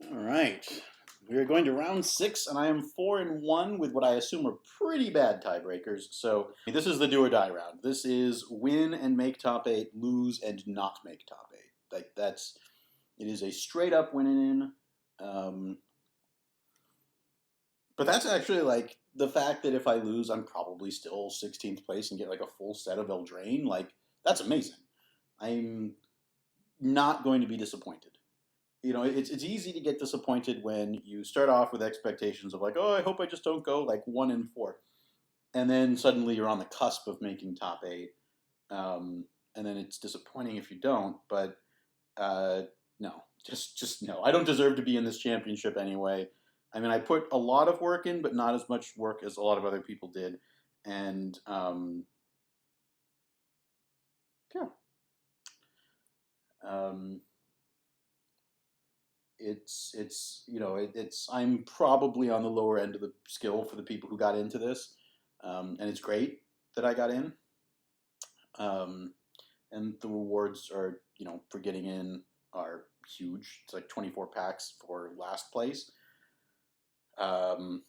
All right. We are going to round 6, and I am 4-1 with what I assume are pretty bad tiebreakers. So this is the do or die round. This is win and make top 8, lose and not make top 8. Like it is a straight up win and in. But that's actually like the fact that if I lose, I'm probably still 16th place and get like a full set of Eldraine. Like that's amazing. I'm not going to be disappointed. It's easy to get disappointed when you start off with expectations of like, oh, I hope I just don't go like 1-4, and then suddenly you're on the cusp of making top 8, and then it's disappointing if you don't. But no, just no. I don't deserve to be in this championship anyway. I mean, I put a lot of work in, but not as much work as a lot of other people did, and yeah. Um, it's I'm probably on the lower end of the skill for the people who got into this, and it's great that I got in, um, and the rewards are for getting in are huge. It's like 24 packs for last place. Um,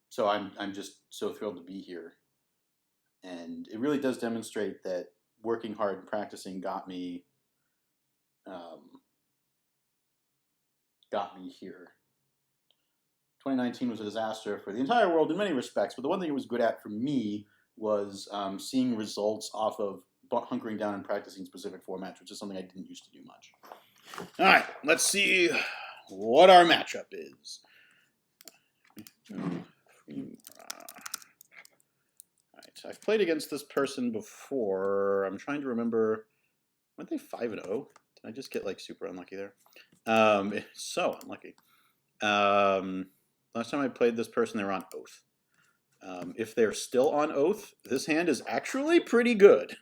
so I'm just so thrilled to be here, and it really does demonstrate that working hard and practicing um, got me here. 2019 was a disaster for the entire world in many respects, but the one thing it was good at for me was seeing results off of hunkering down and practicing specific formats, which is something I didn't used to do much. All right, let's see what our matchup is. All right, I've played against this person before. I'm trying to remember. Weren't they 5-0? Did I just get like super unlucky there? So unlucky. Last time I played this person, they were on Oath. If they're still on Oath, this hand is actually pretty good.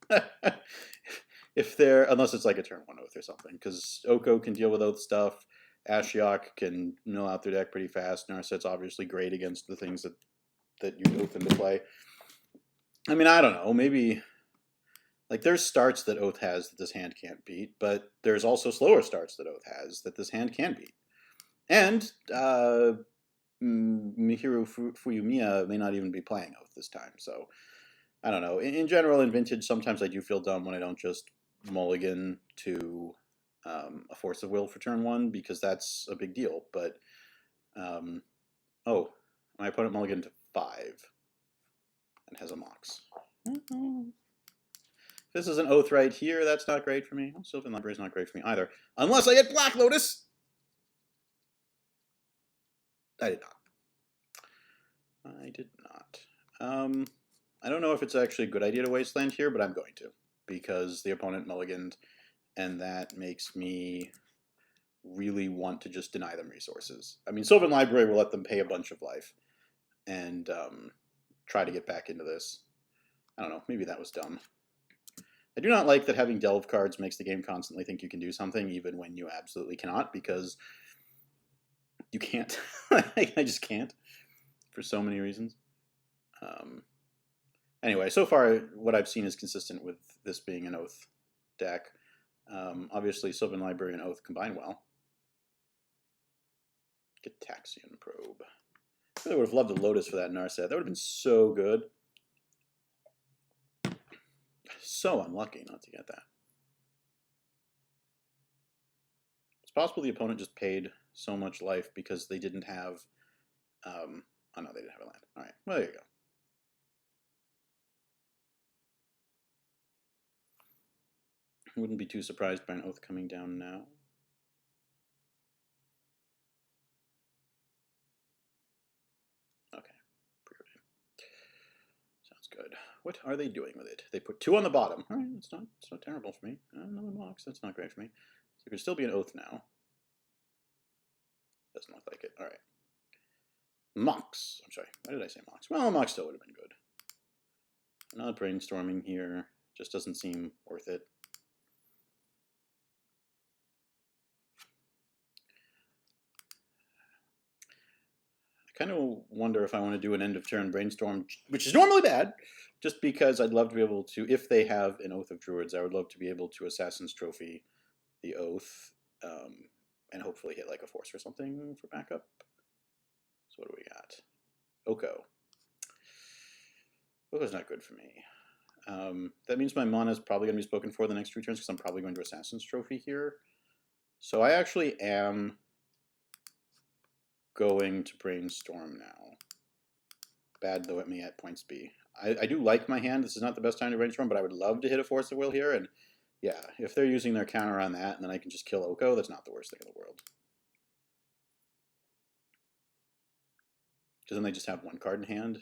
Unless it's like a turn 1 Oath or something, because Oko can deal with Oath stuff. Ashiok can mill out their deck pretty fast. Narset's obviously great against the things that you Oath into play. I mean, I don't know. Maybe like there's starts that Oath has that this hand can't beat, but there's also slower starts that Oath has that this hand can beat. And Mihiru Fuyumiya may not even be playing Oath this time. So I don't know. In general, in Vintage, sometimes I do feel dumb when I don't just mulligan to a Force of Will for turn 1, because that's a big deal. But my opponent mulliganed to 5 and has a Mox. If this is an Oath right here, that's not great for me. Sylvan Library is not great for me either, unless I get Black Lotus. I did not. I don't know if it's actually a good idea to Wasteland here, but I'm going to, because the opponent mulliganed, and that makes me really want to just deny them resources. I mean, Sylvan Library will let them pay a bunch of life and try to get back into this. I don't know, maybe that was dumb. I do not like that having Delve cards makes the game constantly think you can do something, even when you absolutely cannot, because you can't. I just can't, for so many reasons. Anyway, so far what I've seen is consistent with this being an Oath deck. Obviously, Sylvan Library and Oath combine well. Gitaxian Probe. I really would have loved a Lotus for that Narset. That would have been so good. So unlucky not to get that. It's possible the opponent just paid so much life because they didn't have... oh no, they didn't have a land. All right, well, there you go. Wouldn't be too surprised by an Oath coming down now. Okay, preordain. Sounds good. What are they doing with it? They put 2 on the bottom. All right, it's not terrible for me. Another Mox, that's not great for me. So it could still be an Oath now. Doesn't look like it. All right. Mox. I'm sorry. Why did I say Mox? Well, Mox still would have been good. Not brainstorming here. Just doesn't seem worth it. I kind of wonder if I want to do an end of turn brainstorm, which is normally bad, just because I'd love to be able to, if they have an Oath of Druids, I would love to be able to Assassin's Trophy the Oath and hopefully hit like a force or something for backup. So what do we got? Oko. Oko's not good for me. That means my mana is probably going to be spoken for the next 2 turns because I'm probably going to Assassin's Trophy here. So I actually am going to Brainstorm now. Bad though it may at points be. I do like my hand. This is not the best time to Brainstorm, but I would love to hit a Force of Will here. And yeah, if they're using their counter on that and then I can just kill Oko, that's not the worst thing in the world. Because then they just have 1 card in hand.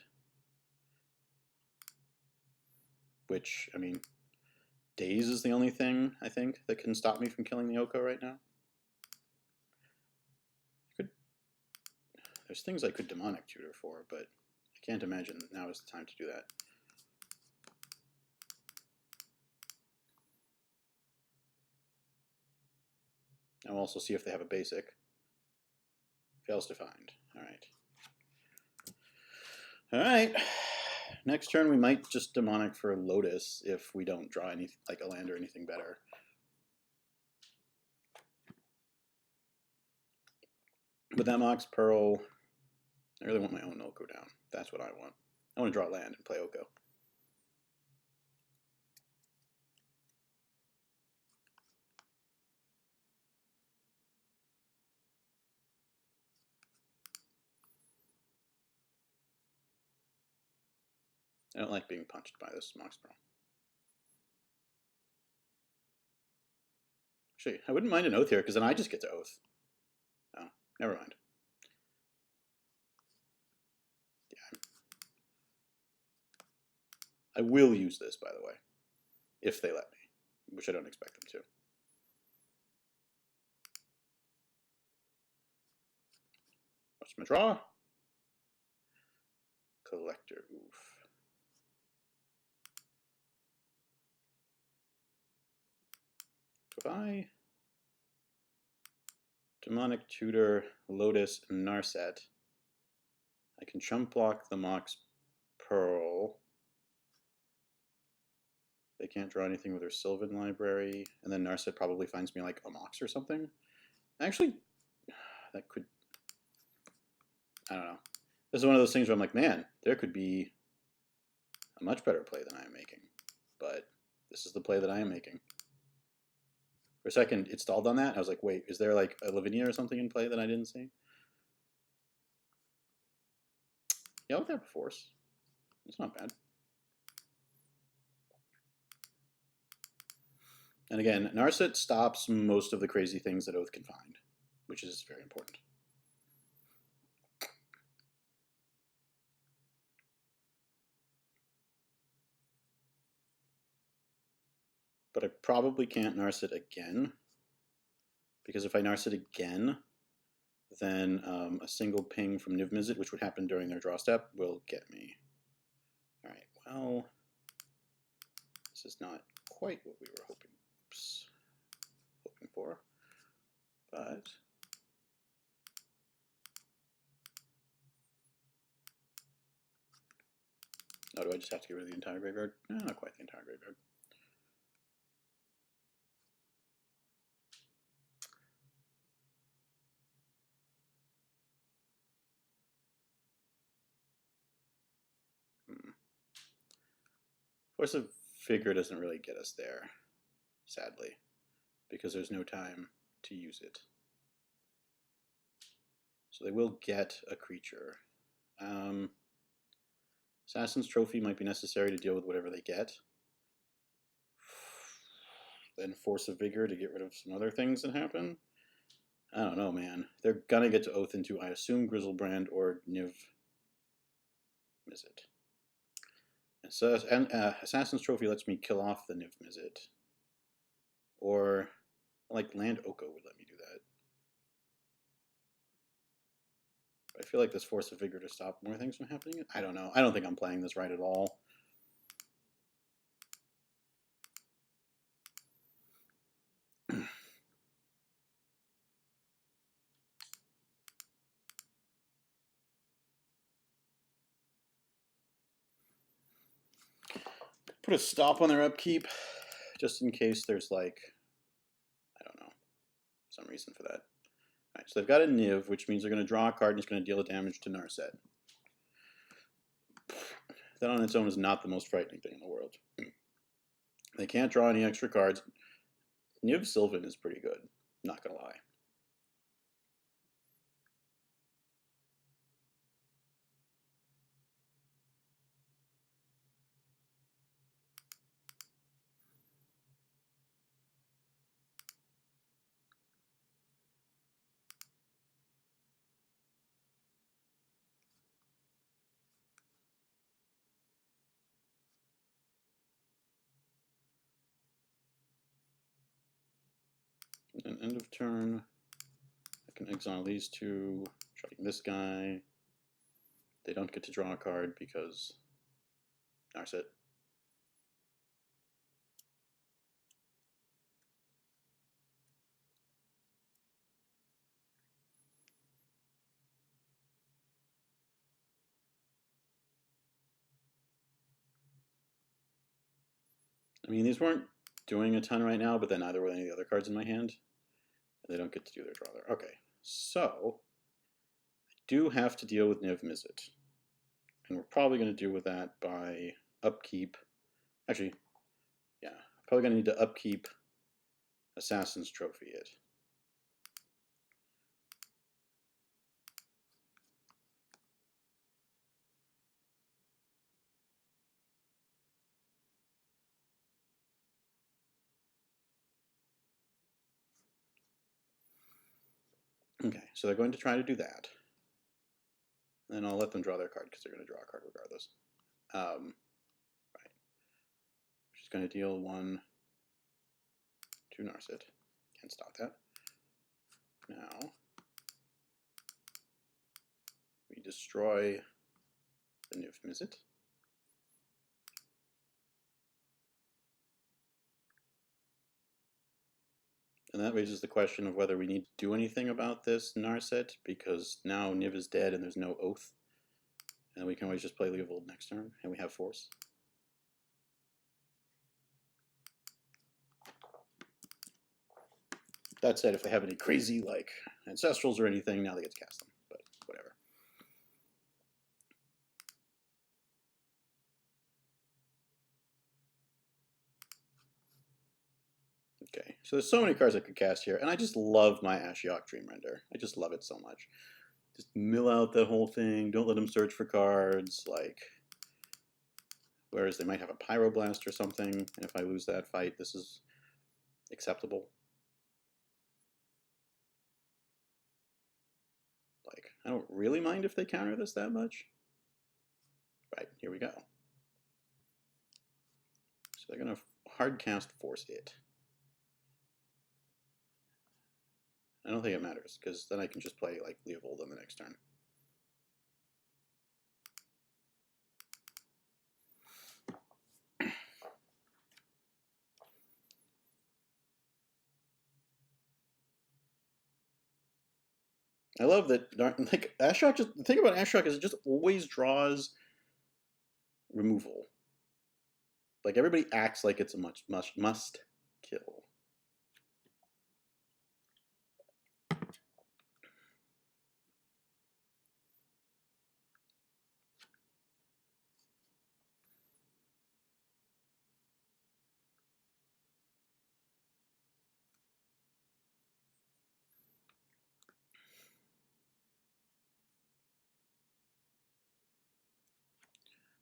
Which, I mean, Daze is the only thing, I think, that can stop me from killing the Oko right now. There's things I could Demonic Tutor for, but I can't imagine now is the time to do that. I'll also see if they have a basic. Fails to find. Alright. Alright. Next turn we might just Demonic for Lotus if we don't draw any like a land or anything better. But that Mox Pearl, I really want my own Oko down. That's what I want. I want to draw land and play Oko. I don't like being punched by this Mox Pearl. Actually, I wouldn't mind an Oath here, because then I just get to Oath. Oh, never mind. Yeah. I will use this, by the way, if they let me, which I don't expect them to. What's my draw? Collector, oof. If I Demonic Tutor, Lotus, Narset, I can chump block the Mox Pearl. They can't draw anything with their Sylvan Library, and then Narset probably finds me like a Mox or something. Actually, that could, I don't know. This is one of those things where I'm like, man, there could be a much better play than I am making. But this is the play that I am making. For a second, it stalled on that. I was like, wait, is there like a Lavinia or something in play that I didn't see? Yeah, I'll have a Force. It's not bad. And again, Narset stops most of the crazy things that Oath can find, which is very important. But I probably can't Narset again, because if I Narset again, then a single ping from Niv Mizzet, which would happen during their draw step, will get me. All right, well, this is not quite what we were hoping for, but oh, do I just have to get rid of the entire graveyard? No, not quite the entire graveyard. Force of Vigor doesn't really get us there, sadly, because there's no time to use it. So they will get a creature. Assassin's Trophy might be necessary to deal with whatever they get. Then Force of Vigor to get rid of some other things that happen. I don't know, man. They're gonna get to Oath into, I assume, Grizzlebrand or Niv Mizzet. And Assassin's Trophy lets me kill off the Niv Mizzet. Or, like, Land Oko would let me do that. But I feel like this Force of Vigor to stop more things from happening. I don't know. I don't think I'm playing this right at all. Put a stop on their upkeep, just in case there's like, I don't know, some reason for that. Right, so they've got a Niv, which means they're going to draw a card and it's going to deal the damage to Narset. That on its own is not the most frightening thing in the world. They can't draw any extra cards. Niv Sylvan is pretty good, not going to lie. And end of turn, I can exile these two, striking this guy. They don't get to draw a card because Narset. I mean, these weren't doing a ton right now, but then neither were any of the other cards in my hand. And they don't get to do their draw there. Okay, so I do have to deal with Niv Mizzet. And we're probably going to deal with that by upkeep. Actually, yeah, probably going to need to upkeep Assassin's Trophy it. Okay, so they're going to try to do that. And then I'll let them draw their card because they're going to draw a card regardless. Right. She's going to deal 1 to Narset. Can't stop that. Now, we destroy the Niv Mizzet. And that raises the question of whether we need to do anything about this Narset, because now Niv is dead and there's no Oath. And we can always just play Leovold next turn, and we have Force. That said, if they have any crazy, like, Ancestrals or anything, now they get to cast them, but whatever. Okay, so there's so many cards I could cast here, and I just love my Ashiok Dreamrender. I just love it so much. Just mill out that whole thing, don't let them search for cards, like, whereas they might have a Pyroblast or something, and if I lose that fight, this is acceptable. Like, I don't really mind if they counter this that much. Right, here we go. So they're going to hard cast Force it. I don't think it matters, because then I can just play, like, Leovold on the next turn. I love that, like, Ashiok, just, the thing about Ashiok is it just always draws removal. Like, everybody acts like it's a must kill.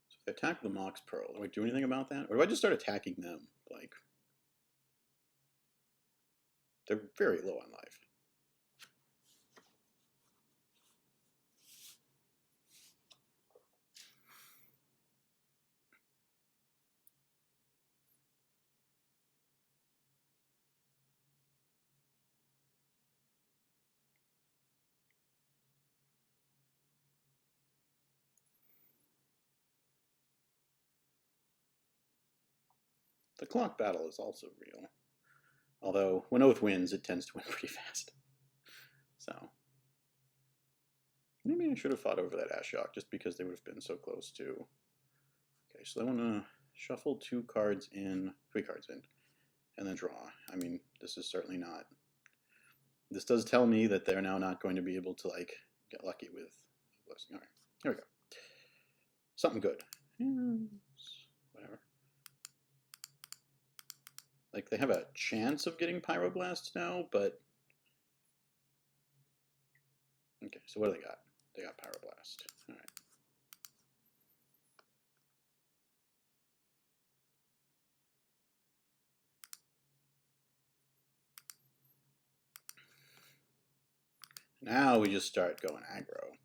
So if they attack the Mox Pearl, do I do anything about that? Or do I just start attacking them? Like, they're very low on life. The clock battle is also real. Although, when Oath wins, it tends to win pretty fast. So, maybe I should have fought over that Ashiok, just because they would have been so close to... Okay, so I want to shuffle 3 cards in, and then draw. I mean, this is certainly not This does tell me that they're now not going to be able to like get lucky with blessing. All right, here we go. Something good. Whatever. Like they have a chance of getting Pyroblast now, but okay. So what do they got? They got Pyroblast. All right. Now we just start going aggro.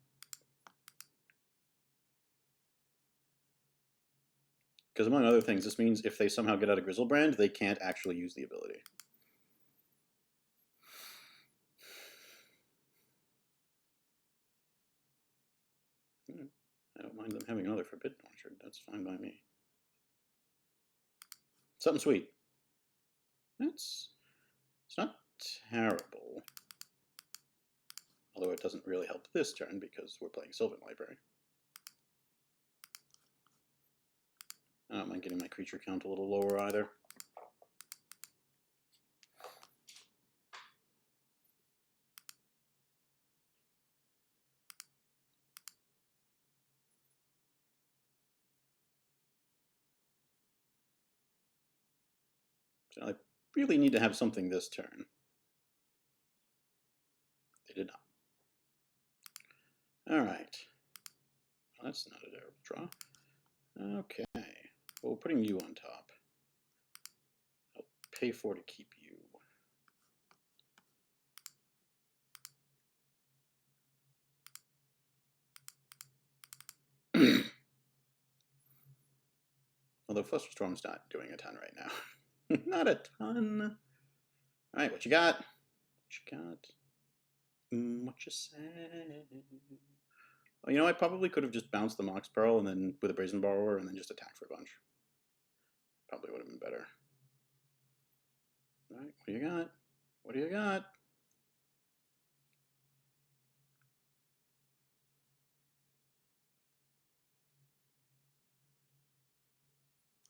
Because among other things, this means if they somehow get out of Grizzlebrand, they can't actually use the ability. I don't mind them having another Forbidden Orchard. That's fine by me. Something sweet. It's not terrible. Although it doesn't really help this turn because we're playing Sylvan Library. I don't mind getting my creature count a little lower either. So I really need to have something this turn. They did not. All right. Well, that's not a terrible draw. Okay. Well, putting you on top. I'll pay 4 to keep you. Although Flusterstorm's not doing a ton right now. Not a ton. All right, what you got? What you got? What you say? Well, you know, I probably could have just bounced the Mox Pearl and then with a Brazen Borrower and then just attacked for a bunch. Probably would have been better. All right, what do you got? What do you got?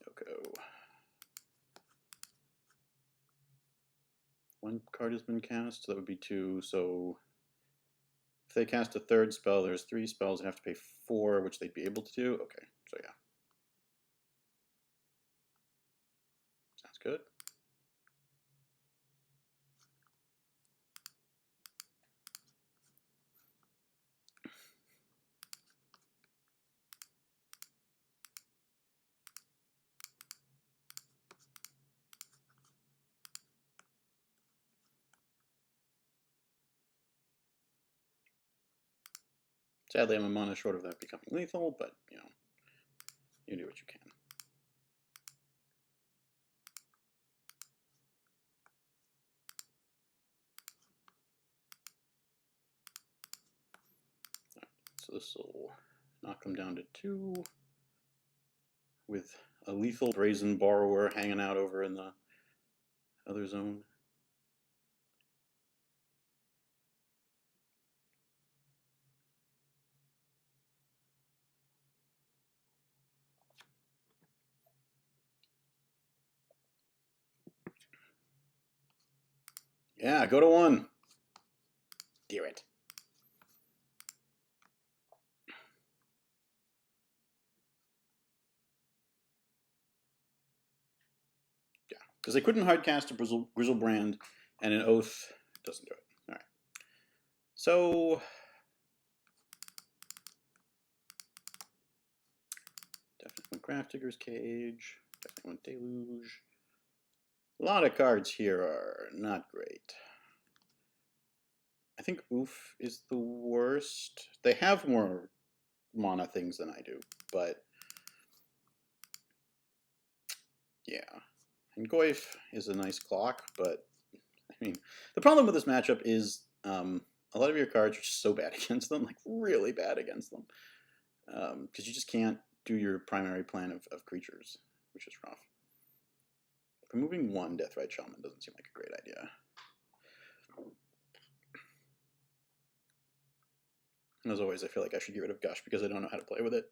Oko. One card has been cast, so that would be 2. So if they cast a third spell, there's 3 spells that have to pay 4, which they'd be able to do. Okay, so yeah. Sounds good. Sadly, I'm a mana short of that becoming lethal, but, you know, you do what you can. Right, so this will knock them down to 2 with a lethal Brazen Borrower hanging out over in the other zone. Yeah, go to 1. Do it. Yeah, because they couldn't hardcast a Grizzlebrand, and an Oath doesn't do it. All right. So definitely want Grafdigger's Cage. Definitely want Deluge. A lot of cards here are not great. I think Oof is the worst. They have more mana things than I do, but yeah. And Goyf is a nice clock, but I mean, the problem with this matchup is a lot of your cards are just so bad against them, like really bad against them, because you just can't do your primary plan of creatures, which is rough. Removing 1 Deathrite Shaman doesn't seem like a great idea. And as always, I feel like I should get rid of Gush because I don't know how to play with it.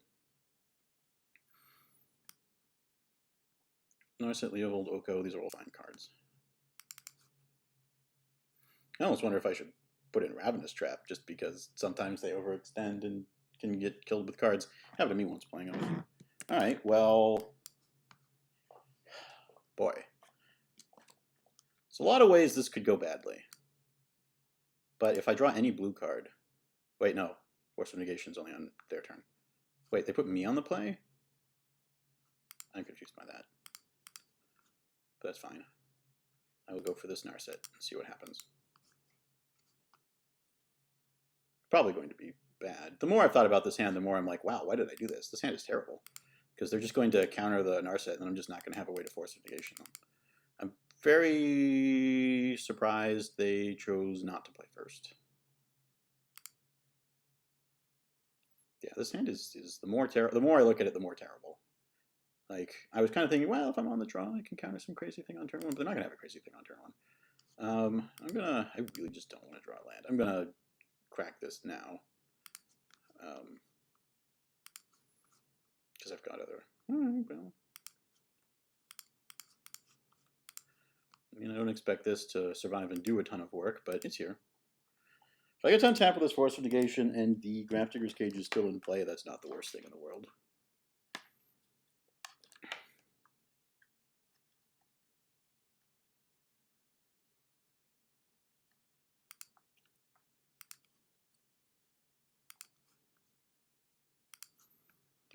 Narset, Leovold, Oko, these are all fine cards. I almost wonder if I should put in Ravenous Trap, just because sometimes they overextend and can get killed with cards. Happened to me once playing them. Alright, well... Boy. There's a lot of ways this could go badly. But if I draw any blue card... Wait, no. Force of Negation's only on their turn. Wait, they put me on the play? I'm confused by that. But that's fine. I will go for this Narset and see what happens. Probably going to be bad. The more I've thought about this hand, the more I'm like, wow, why did I do this? This hand is terrible. Because they're just going to counter the Narset, and then I'm just not going to have a way to Force of Negation them. I'm very surprised they chose not to play first. Yeah, this hand is the more I look at it, the more terrible. Like, I was kind of thinking, well, if I'm on the draw, I can counter some crazy thing on turn 1, but they're not going to have a crazy thing on turn 1. I really just don't want to draw land. I'm going to crack this now. Because I've got other... well. I mean, I don't expect this to survive and do a ton of work, but it's here. If I get to untap with this Force of Negation and the Grafdigger's Cage is still in play, that's not the worst thing in the world.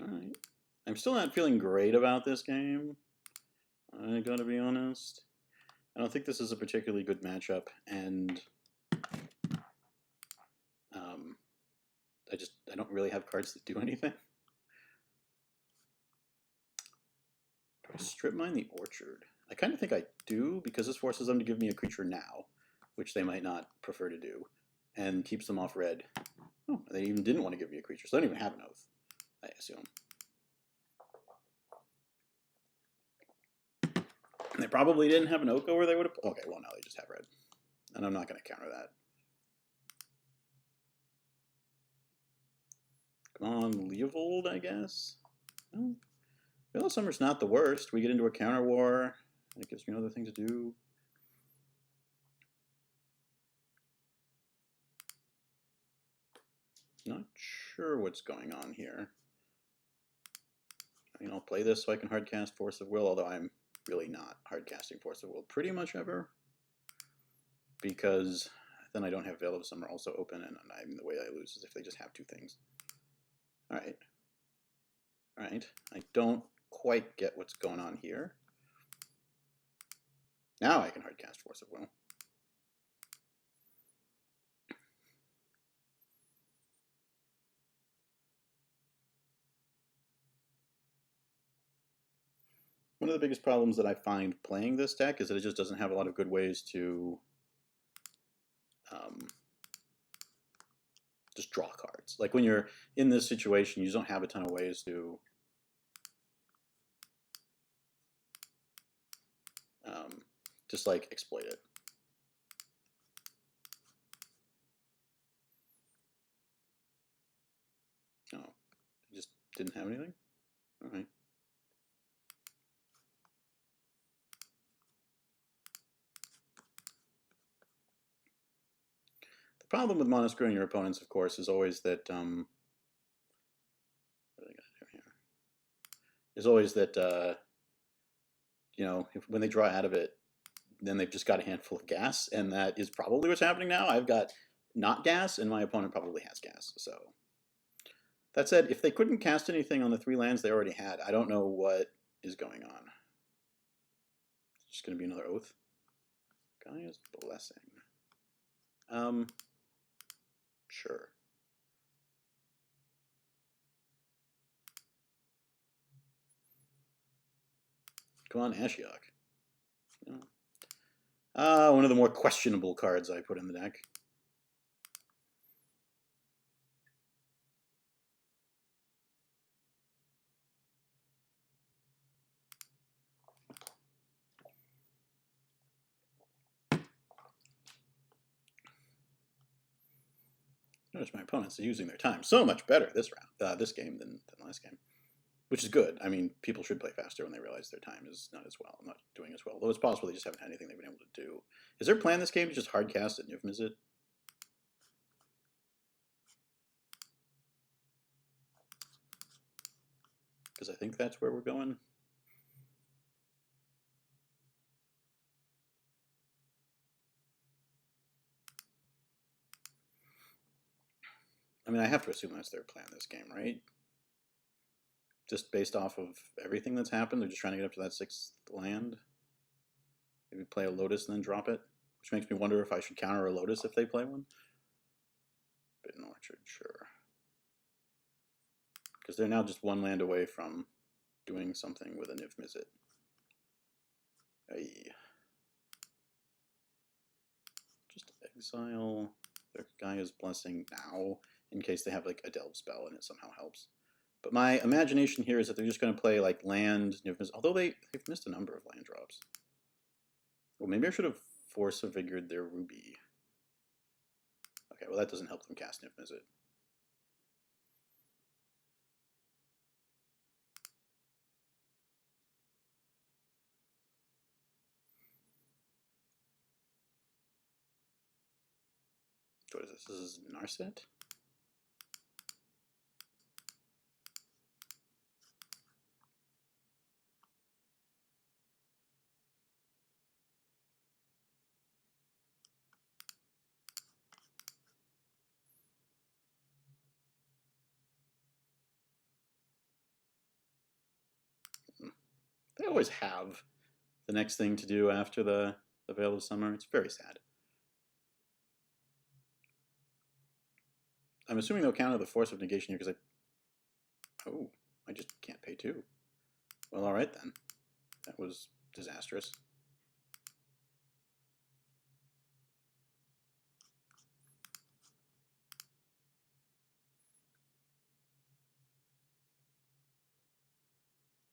Alright. I'm still not feeling great about this game. I gotta be honest. I don't think this is a particularly good matchup, and I don't really have cards that do anything. Do I strip mine the Orchard? I kind of think I do, because this forces them to give me a creature now, which they might not prefer to do, and keeps them off red. Oh, they even didn't want to give me a creature, so they don't even have an Oath, I assume. And they probably didn't have an Oko where they would have... Okay, well, now they just have red. And I'm not going to counter that. Come on, Leovold, I guess? Well, Veil of Summer's not the worst. We get into a counter war, and it gives me another thing to do. Not sure what's going on here. I mean, I'll play this so I can hardcast Force of Will, although I'm really not hardcasting Force of Will pretty much ever, because then I don't have Veil of Summer also open, and I mean, the way I lose is if they just have two things. Alright. Alright. I don't quite get what's going on here. Now I can hardcast Force of Will. One of the biggest problems that I find playing this deck is that it just doesn't have a lot of good ways to just draw cards. Like when you're in this situation, you don't have a ton of ways to just like exploit it. Oh, you just didn't have anything? All right. The problem with mono-screwing your opponents, of course, is always that what do I got here? Is always that you know, when they draw out of it, then they've just got a handful of gas, and that is probably what's happening now. I've got not gas, and my opponent probably has gas. So that said, if they couldn't cast anything on the 3 lands they already had, I don't know what is going on. It's just going to be another Oath. Gaia's Blessing. Sure. Come on, Ashiok. One of the more questionable cards I put in the deck. Notice my opponents are using their time so much better this round, this game than last game. which is good. I mean, people should play faster when they realize their time is not doing as well. Though it's possible they just haven't had anything they've been able to do. Is their plan this game to just hard cast at Niv-Mizzet? Because I think that's where we're going. I mean, I have to assume that's their plan this game, right? Just based off of everything that's happened, they're just trying to get up to that 6th land. Maybe play a Lotus and then drop it, which makes me wonder if I should counter a Lotus if they play one. Bitten Orchard, sure. Because they're now just 1 land away from doing something with a Niv-Mizzet. Just exile their Gaia's Blessing now, in case they have like a Delve spell and it somehow helps. But my imagination here is that they're just going to play like land, although they've missed a number of land drops. Well, maybe I should have Force of Vigored their Ruby. Okay, well that doesn't help them cast Niv-Mizzet. What is this? This is Narset? They always have the next thing to do after the Veil of Summer. It's very sad. I'm assuming they'll counter the Force of Negation here because I just can't pay 2. Well, alright then. That was disastrous.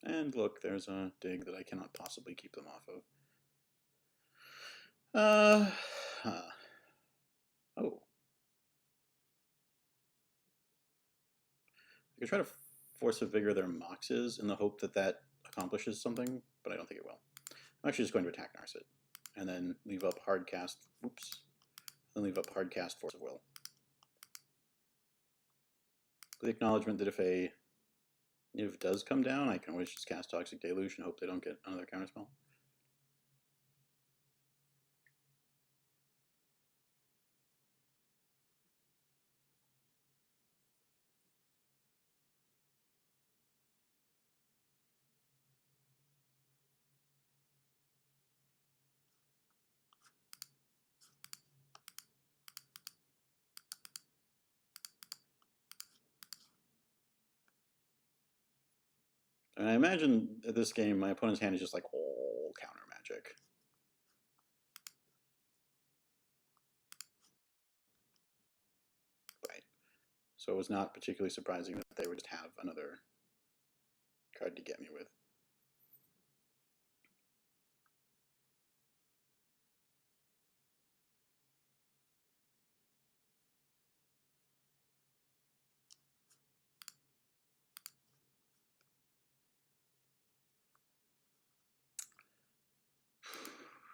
And look, there's a dig that I cannot possibly keep them off of. Oh. I could try to Force of Vigor their Moxes in the hope that that accomplishes something, but I don't think it will. I'm actually just going to attack Narset, and then leave up hard cast, then leave up hard cast Force of Will. The acknowledgement that if a Niv does come down, I can always just cast Toxic Deluge and hope they don't get another counterspell. And I imagine at this game, my opponent's hand is just like all counter magic. Right. So it was not particularly surprising that they would just have another card to get me with.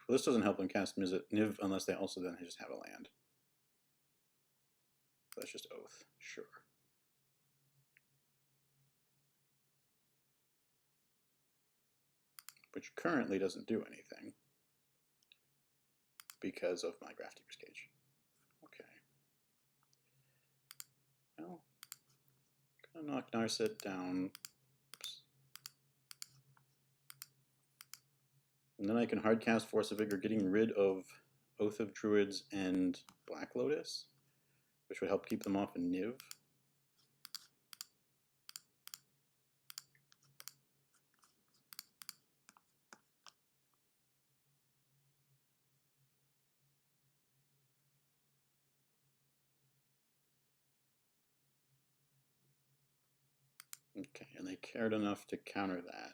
Well, this doesn't help them cast Niv unless they also then just have a land. That's just Oath, sure. Which currently doesn't do anything because of my Grafdigger's Cage. Okay. Well, I'm gonna knock Narset down. Oops. And then I can hardcast Force of Vigor, getting rid of Oath of Druids and Black Lotus, which would help keep them off a Niv. Okay, and they cared enough to counter that.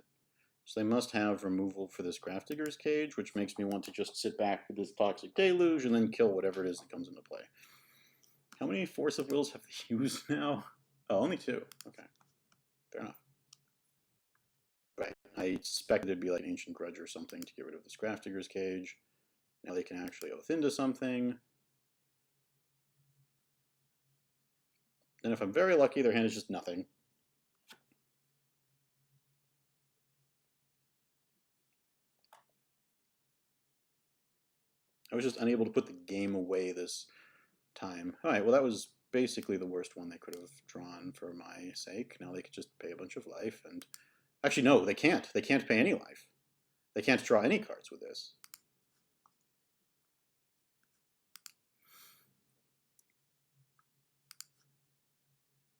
So they must have removal for this Grafdigger's Cage, which makes me want to just sit back with this Toxic Deluge and then kill whatever it is that comes into play. How many Force of Wills have they used now? Oh, only 2. Okay, fair enough. I suspected it'd be like an Ancient Grudge or something to get rid of this Grafdigger's Cage. Now they can actually oath into something. And if I'm very lucky, their hand is just nothing. I was just unable to put the game away this time. All right, well, that was basically the worst one they could have drawn for my sake. Now they could just pay a bunch of life and... Actually, no, they can't. They can't pay any life. They can't draw any cards with this.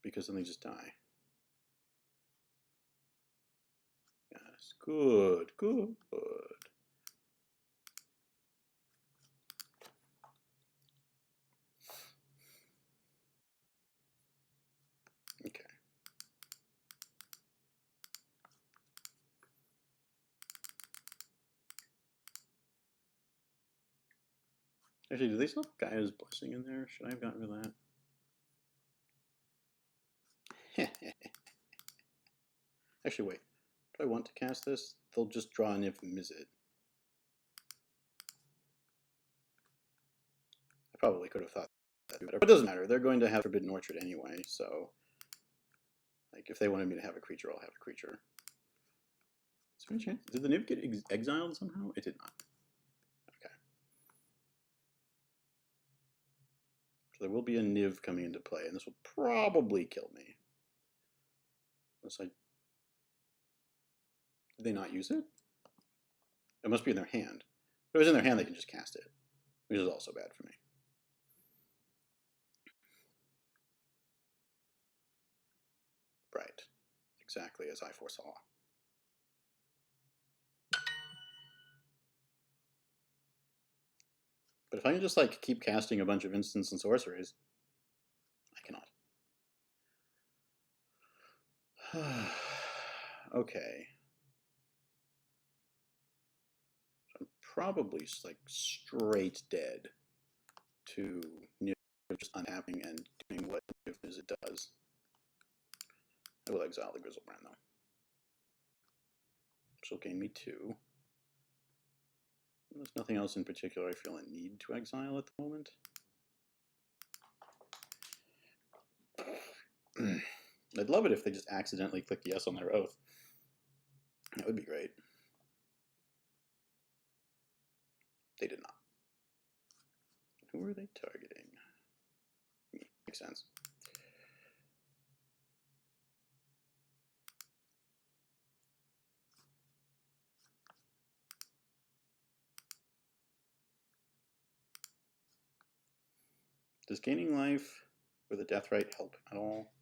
Because then they just die. Yes, good, good. Okay. Actually, do they still have Gaia's Blessing in there? Should I have gotten rid of that? Actually, wait. Do I want to cast this? They'll just draw an if miss it. I probably could have thought that better, but it doesn't matter. They're going to have Forbidden Orchard anyway, so like if they wanted me to have a creature, I'll have a creature. Is there any chance? Did the Niv get exiled somehow? It did not. Okay. So there will be a Niv coming into play, and this will probably kill me. Unless I... Did they not use it? It must be in their hand. If it was in their hand, they can just cast it, which is also bad for me. Right. Exactly as I foresaw. But if I can just like keep casting a bunch of instants and sorceries, I cannot. Okay. So I'm probably like straight dead to Niv just untapping and doing what Niv it does. I will exile the Grizzlebrand though. Which will gain me 2. There's nothing else in particular I feel a need to exile at the moment. I'd love it if they just accidentally clicked yes on their oath. That would be great. They did not. Who were they targeting? Me. Makes sense. Does gaining life with a death right help at all?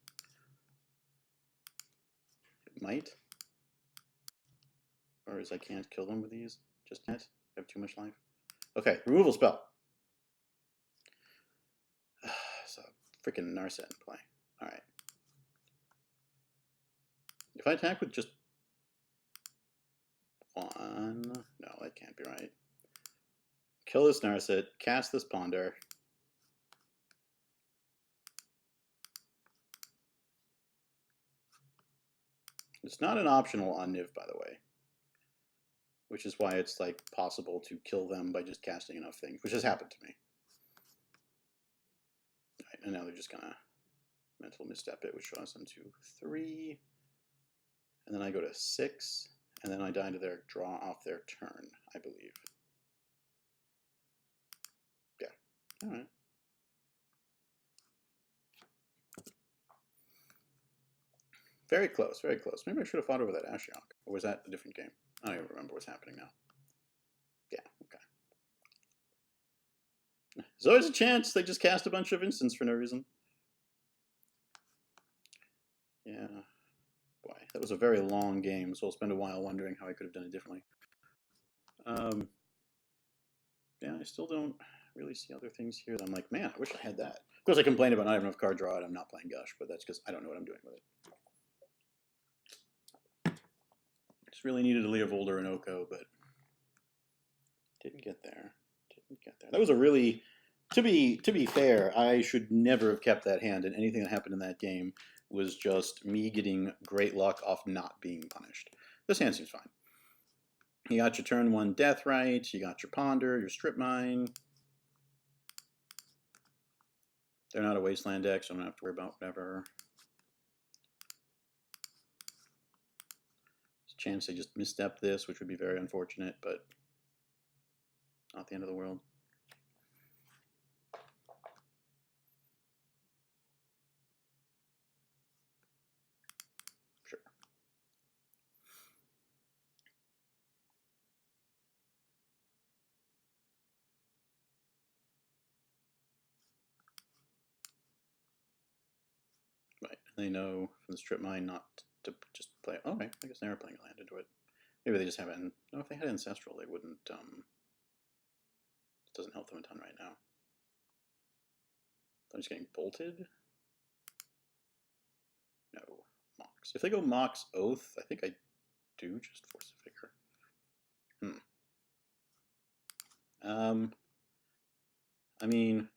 It might. Or is I can't kill them with these just yet? I have too much life. Okay, removal spell. So freaking Narset in play. Alright. If I attack with just 1, no, that can't be right. Kill this Narset, cast this Ponder. It's not an optional on Niv, by the way. Which is why it's like possible to kill them by just casting enough things, which has happened to me. All right, and now they're just gonna mental misstep it, which draws them to 3. And then I go to 6, and then I die to their draw off their turn, I believe. Yeah. All right. Very close, very close. Maybe I should have fought over that Ashiok. Or was that a different game? I don't even remember what's happening now. Yeah, okay. There's always a chance they just cast a bunch of instants for no reason. Yeah. Boy, that was a very long game, so I'll spend a while wondering how I could have done it differently. Yeah, I still don't really see other things here that I'm like, man, I wish I had that. Of course, I complain about not having enough card draw and I'm not playing Gush, but that's because I don't know what I'm doing with it. Just really needed a Leovold or an Oko, but didn't get there. Didn't get there. That was a really, to be fair, I should never have kept that hand, and anything that happened in that game was just me getting great luck off not being punished. This hand seems fine. You got your turn 1 Death Right, you got your Ponder, your Strip Mine. They're not a Wasteland deck, so I don't have to worry about whatever. There's a chance they just misstep this, which would be very unfortunate, but not the end of the world. Sure. Right. They know from the Strip Mine not to just play. Oh, okay. I guess they are playing a land into it. Maybe they just haven't. No, if they had Ancestral, they wouldn't. It doesn't help them a ton right now. I'm just getting bolted. No, Mox. If they go Mox Oath, I think I do just force a figure. I mean,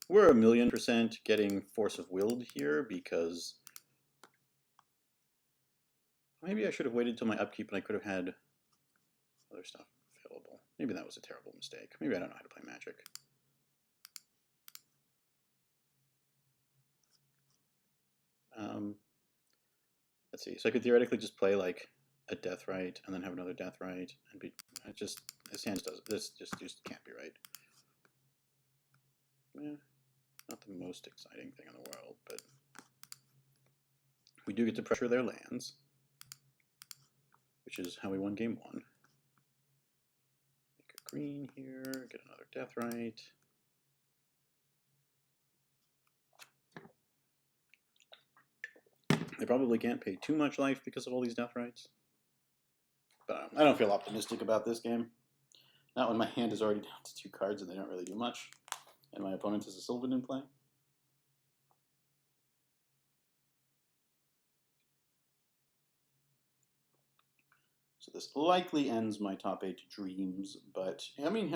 we're 1,000,000% getting Force of Willed here because maybe I should have waited till my upkeep and I could have had other stuff available. Maybe that was a terrible mistake. Maybe I don't know how to play Magic. Let's see. So I could theoretically just play like a Death Right and then have another Death Right and be. It just this hand does this just can't be right. Not the most exciting thing in the world, but we do get to pressure their lands, which is how we won game 1. Make a green here, get another Death Right. They probably can't pay too much life because of all these Death Rights. But I don't feel optimistic about this game. Not when my hand is already down to 2 cards and they don't really do much. And my opponent has a Sylvan in play. So this likely ends my top 8 dreams, but I mean,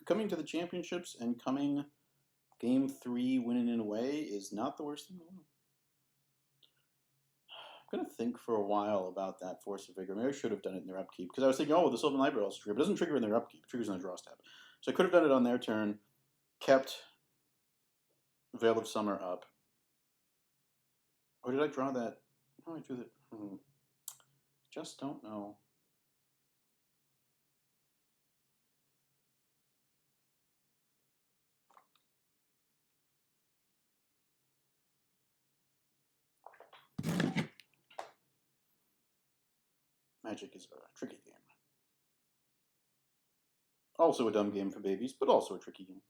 coming to the championships and coming game 3 winning in a way is not the worst thing in the world. I'm going to think for a while about that Force of Vigor. Maybe I should have done it in their upkeep, because I was thinking, oh, the Sylvan Library also trigger, but it doesn't trigger in their upkeep, it triggers on their draw step. So I could have done it on their turn, kept Veil of Summer up. Or did I draw that? How did I do that? Just don't know. Magic is a tricky game. Also a dumb game for babies, but also a tricky game.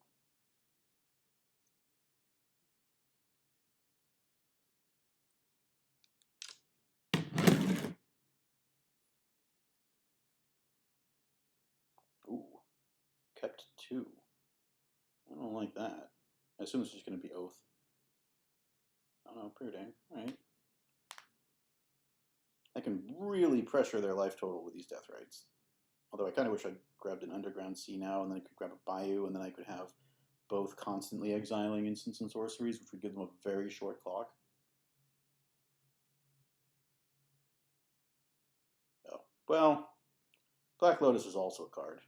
Ooh, kept 2. I don't like that. I assume this is going to be Oath. Oh, pretty dang. Alright. I can really pressure their life total with these Death Rights. Although I kind of wish I'd grabbed an Underground Sea now, and then I could grab a Bayou, and then I could have both constantly exiling instants and sorceries, which would give them a very short clock. Oh, well, Black Lotus is also a card.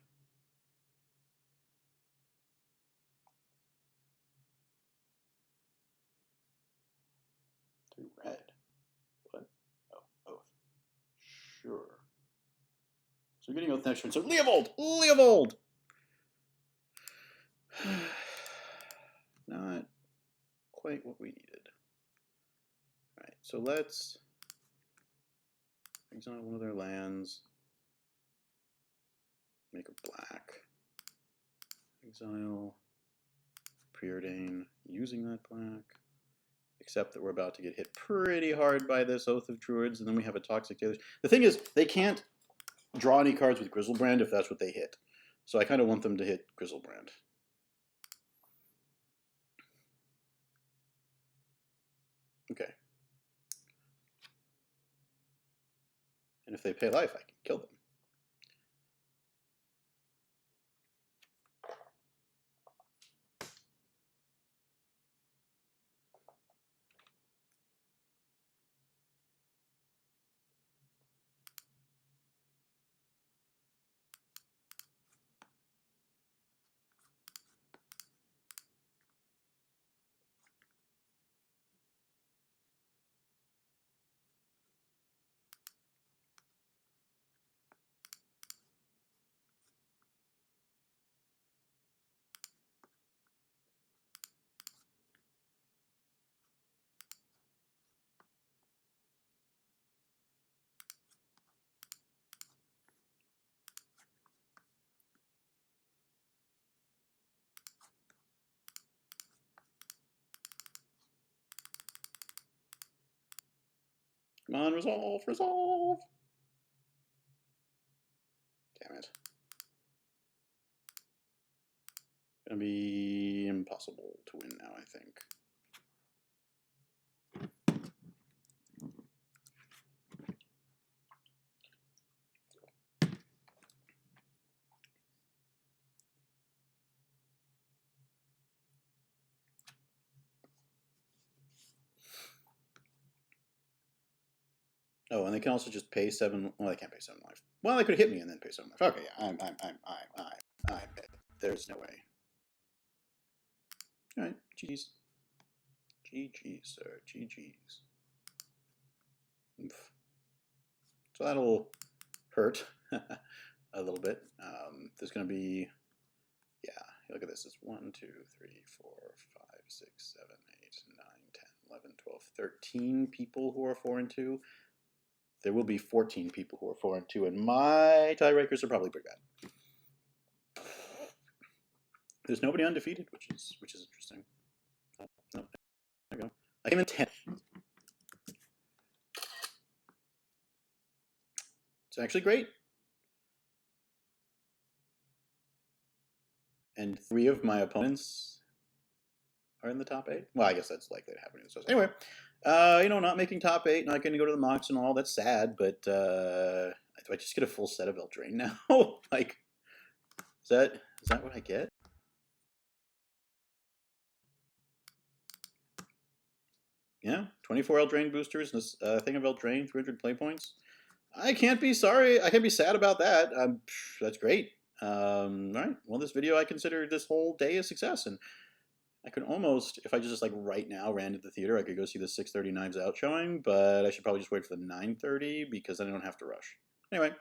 3 red. What? Oh, Oath. Sure. So we're getting Oath next turn. So Leovold! Leovold! Not quite what we needed. Alright, so let's exile one of their lands. Make a black. Exile. Preordain using that black. Except that we're about to get hit pretty hard by this Oath of Druids, and then we have a Toxic Deluge. The thing is, they can't draw any cards with Grizzlebrand if that's what they hit. So I kind of want them to hit Grizzlebrand. Okay. And if they pay life, I can kill them. Come on, resolve, resolve. Damn it. Gonna be impossible to win now, I think. Oh, and they can also just pay 7. Well, they can't pay 7 life. Well, they could hit me and then pay 7 life. Okay, yeah, I'm dead. There's no way. All right, GG's. GG's, sir. GG's. Oof. So that'll hurt a little bit. There's going to be, yeah, look at this. It's 1, 2, 3, 4, 5, 6, 7, 8, 9, 10, 11, 12, 13 people who are 4 and 2. There will be 14 people who are 4 and 2, and my tiebreakers are probably pretty bad. There's nobody undefeated, which is interesting. Oh, no, there we go. I came in 10th. It's actually great. And 3 of my opponents are in the top 8. Well, I guess that's likely to happen. Anyway, not making top 8, not going to go to the Mox and all. That's sad, but do I just get a full set of Eldraine now? Like, is that what I get? Yeah, 24 Eldraine boosters, and this thing of Eldraine, 300 play points. I can't be sorry. I can't be sad about that. That's great. All right. Well, this video, I consider this whole day a success, and I could almost, if I just like right now ran to the theater, I could go see the 6:30 Knives Out showing, but I should probably just wait for the 9:30 because then I don't have to rush. Anyway,